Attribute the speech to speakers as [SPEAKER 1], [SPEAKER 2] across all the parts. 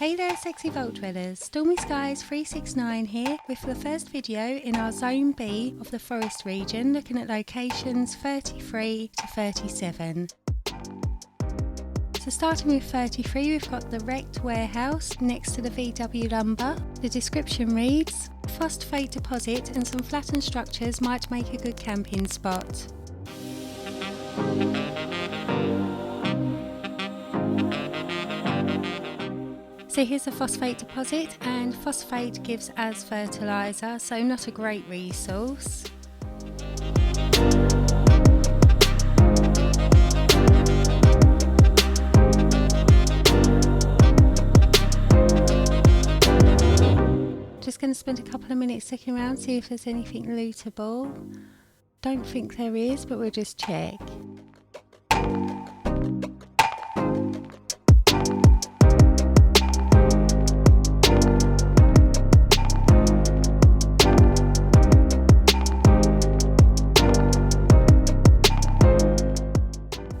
[SPEAKER 1] Hey there sexy vault dwellers, Stormy Skies 369 here with the first video in our Zone B of the forest region, looking at locations 33 to 37. So starting with 33, we've got the wrecked warehouse next to the VW lumber. The description reads, phosphate deposit and some flattened structures might make a good camping spot. So here's a phosphate deposit, and phosphate gives as fertiliser, so not a great resource. Just going to spend a couple of minutes looking around, see if there's anything lootable. Don't think there is, but we'll just check.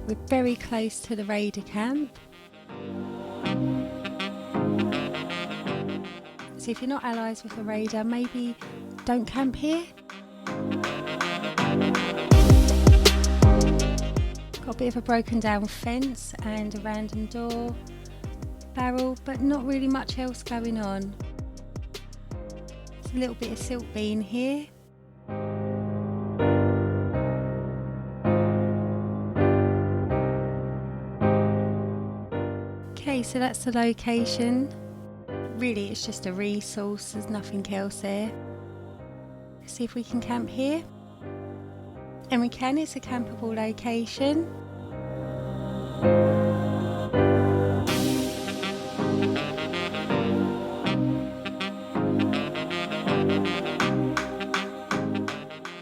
[SPEAKER 1] We're very close to the raider camp. So if you're not allies with a raider, maybe don't camp here. Got a bit of a broken down fence and a random door, barrel, but not really much else going on. There's a little bit of silt bean here. Okay, so that's the location. Really, it's just a resource, there's nothing else there. Let's see if we can camp here. And we can, it's a campable location.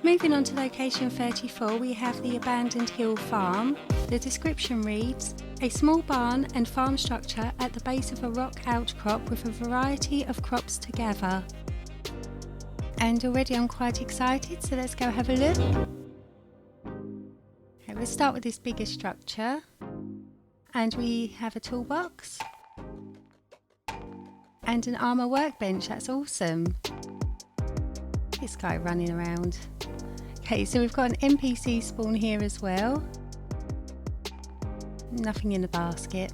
[SPEAKER 1] Moving on to location 34, we have the abandoned hill farm. The description reads, a small barn and farm structure at the base of a rock outcrop with a variety of crops to gather. And already I'm quite excited, so let's go have a look. Okay, we'll start with this bigger structure. And we have a toolbox. And an armour workbench, that's awesome. This guy running around. Okay, so we've got an NPC spawn here as well. Nothing in the basket.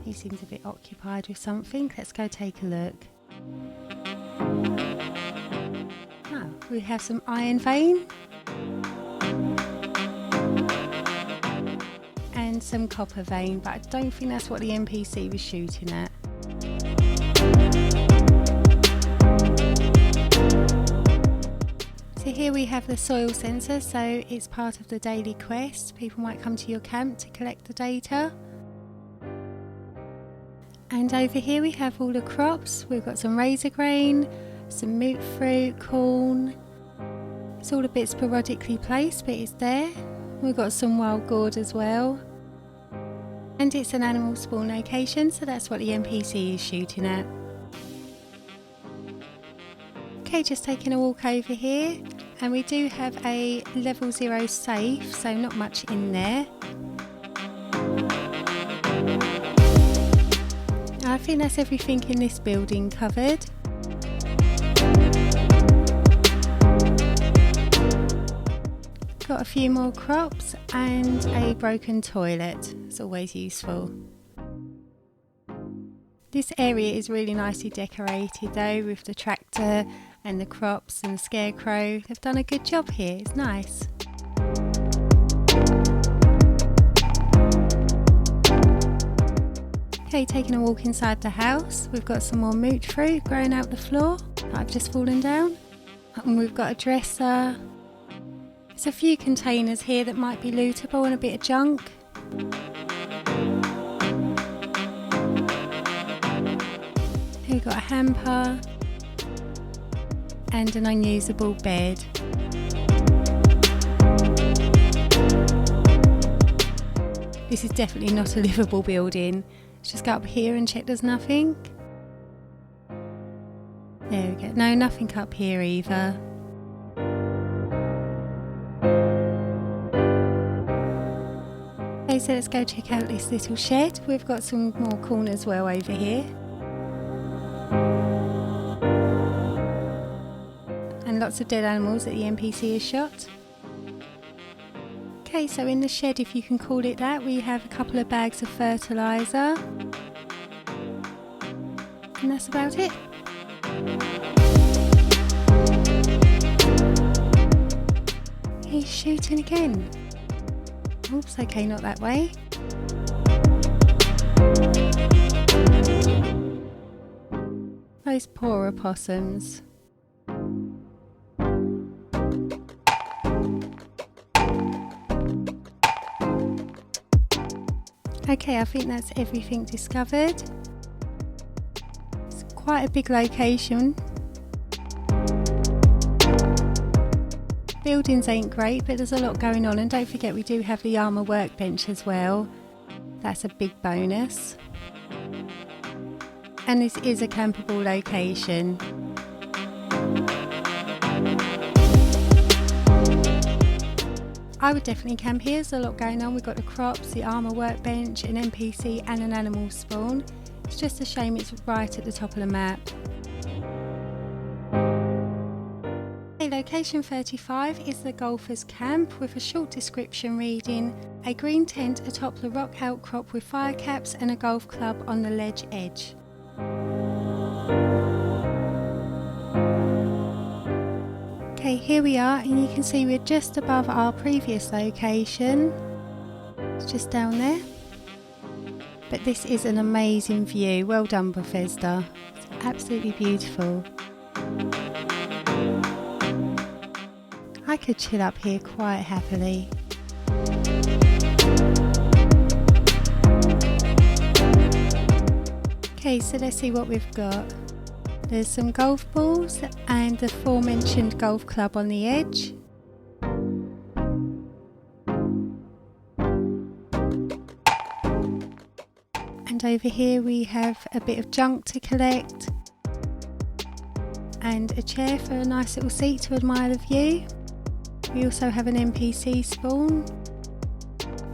[SPEAKER 1] He seems a bit occupied with something. Let's go take a look. Oh, we have some iron vein. And some copper vein, but I don't think that's what the NPC was shooting at. So here we have the soil sensor, so it's part of the daily quest. People might come to your camp to collect the data. And over here we have all the crops. We've got some razor grain, some moot fruit, corn. It's all a bit sporadically placed, but it's there. We've got some wild gourd as well. And it's an animal spawn location, so that's what the NPC is shooting at. Okay, just taking a walk over here, and we do have a level 0 safe, so not much in there. I think that's everything in this building covered. Got a few more crops and a broken toilet. It's always useful. This area is really nicely decorated though, with the tractor and the crops and the scarecrow. They've done a good job here, it's nice. Okay, taking a walk inside the house. We've got some more moot fruit growing out the floor that I've just fallen down. And we've got a dresser. There's a few containers here that might be lootable and a bit of junk. Here we've got a hamper and an unusable bed. This is definitely not a livable building. Let's just go up here and check there's nothing. There we go. No, nothing up here either. Okay, so let's go check out this little shed. We've got some more corn as well over here. And lots of dead animals that the NPC has shot. Okay, so in the shed, if you can call it that, we have a couple of bags of fertiliser. And that's about it. He's shooting again. Oops, okay, not that way. Those poor opossums. Okay, I think that's everything discovered. It's quite a big location. Buildings ain't great, but there's a lot going on, and don't forget we do have the armour workbench as well. That's a big bonus. And this is a campable location. I would definitely camp here. There's a lot going on. We've got the crops, the armour workbench, an NPC and an animal spawn. It's just a shame it's right at the top of the map. Location 35 is the golfers' camp, with a short description reading: a green tent atop the rock outcrop with fire caps and a golf club on the ledge edge. Okay, here we are, and you can see we're just above our previous location. It's just down there. But this is an amazing view. Well done, Bethesda. It's absolutely beautiful. I could chill up here quite happily. Okay, so let's see what we've got. There's some golf balls and the aforementioned golf club on the edge. And over here we have a bit of junk to collect and a chair for a nice little seat to admire the view. We also have an NPC spawn.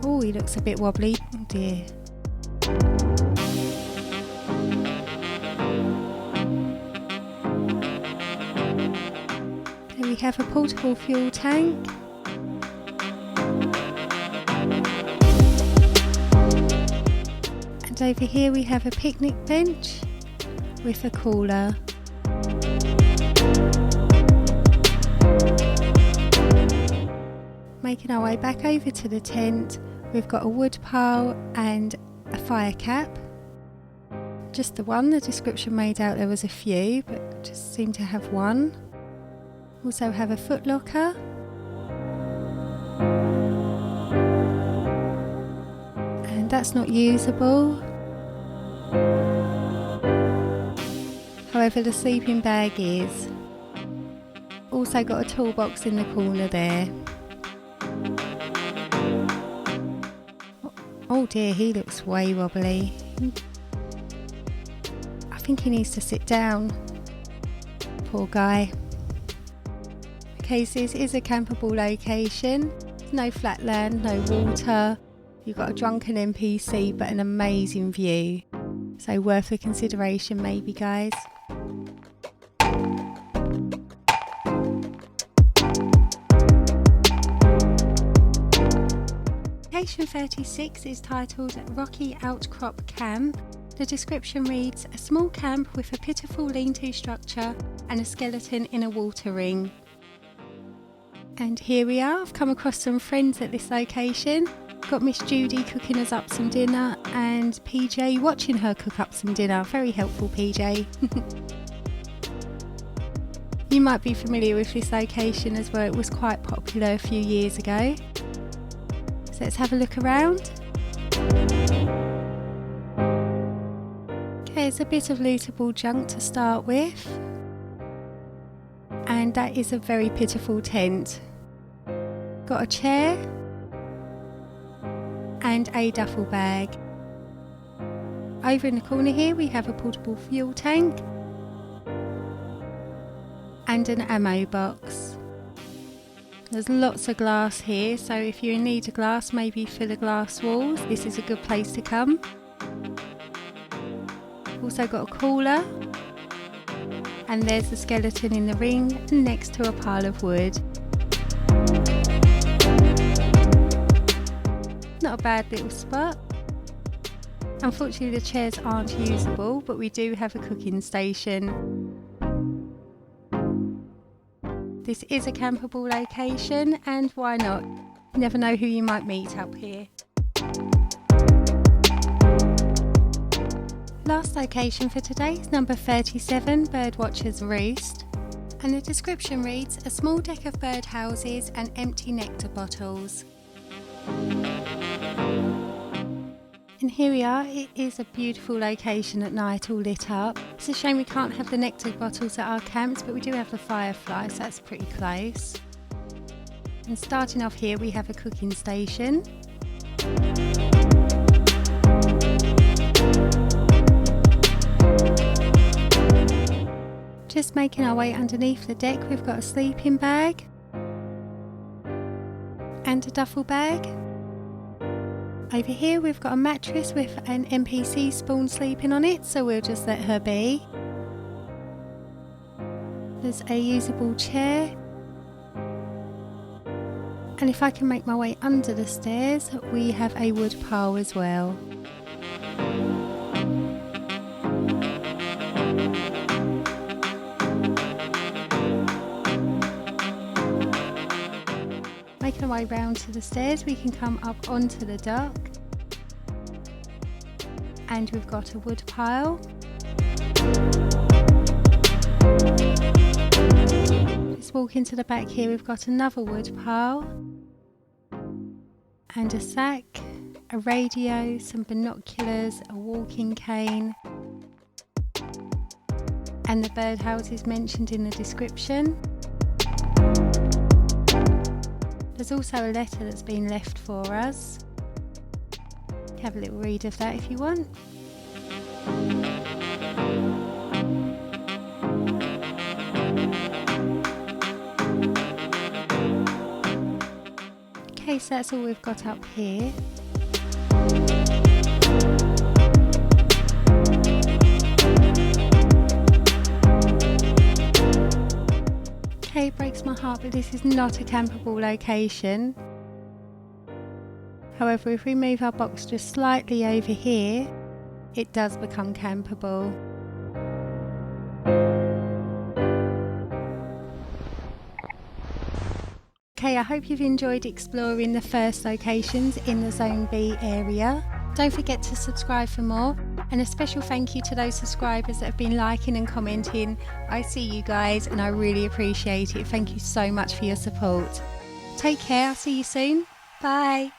[SPEAKER 1] Oh, he looks a bit wobbly. Oh dear. There we have a portable fuel tank. And over here we have a picnic bench with a cooler. Making our way back over to the tent, we've got a wood pile and a fire cap. Just the one. The description made out there was a few, but just seem to have one. Also have a foot locker. And that's not usable. However, the sleeping bag is. Also got a toolbox in the corner there. Oh dear, he looks way wobbly. I think he needs to sit down. Poor guy. Okay, so this is a campable location. No flat land, no water. You've got a drunken NPC, but an amazing view. So worth a consideration maybe, guys. Location 36 is titled Rocky Outcrop Camp. The description reads: a small camp with a pitiful lean-to structure and a skeleton in a water ring. And here we are. I've come across some friends at this location. Got Miss Judy cooking us up some dinner and PJ watching her cook up some dinner. Very helpful, PJ. You might be familiar with this location as well. It was quite popular a few years ago. So let's have a look around. Okay, it's a bit of lootable junk to start with. And that is a very pitiful tent. Got a chair and a duffel bag. Over in the corner here we have a portable fuel tank and an ammo box. There's lots of glass here, so if you're in need of glass, maybe for the glass walls, this is a good place to come. Also got a cooler, and there's the skeleton in the ring next to a pile of wood. Not a bad little spot. Unfortunately the chairs aren't usable, but we do have a cooking station. This is a campable location, and why not? You never know who you might meet up here. Last location for today is number 37, Birdwatcher's Roost. And the description reads, a small deck of bird houses and empty nectar bottles. And here we are. It is a beautiful location at night, all lit up. It's a shame we can't have the nectar bottles at our camps, but we do have the firefly, so that's pretty close. And starting off here, we have a cooking station. Just making our way underneath the deck, we've got a sleeping bag and a duffel bag. Over here we've got a mattress with an NPC spawn sleeping on it, so we'll just let her be. There's a usable chair. And if I can make my way under the stairs, we have a wood pile as well. Making our way round to the stairs, we can come up onto the dock, and we've got a wood pile. Just walk into the back here, we've got another wood pile and a sack, a radio, some binoculars, a walking cane, and the birdhouses mentioned in the description. There's also a letter that's been left for us. Have a little read of that if you want. Okay, so that's all we've got up here. Okay, it breaks my heart, but this is not a campable location. However, if we move our box just slightly over here, it does become campable. Okay, I hope you've enjoyed exploring the first locations in the Zone B area. Don't forget to subscribe for more, and a special thank you to those subscribers that have been liking and commenting. I see you guys and I really appreciate it. Thank you so much for your support. Take care, I'll see you soon. Bye.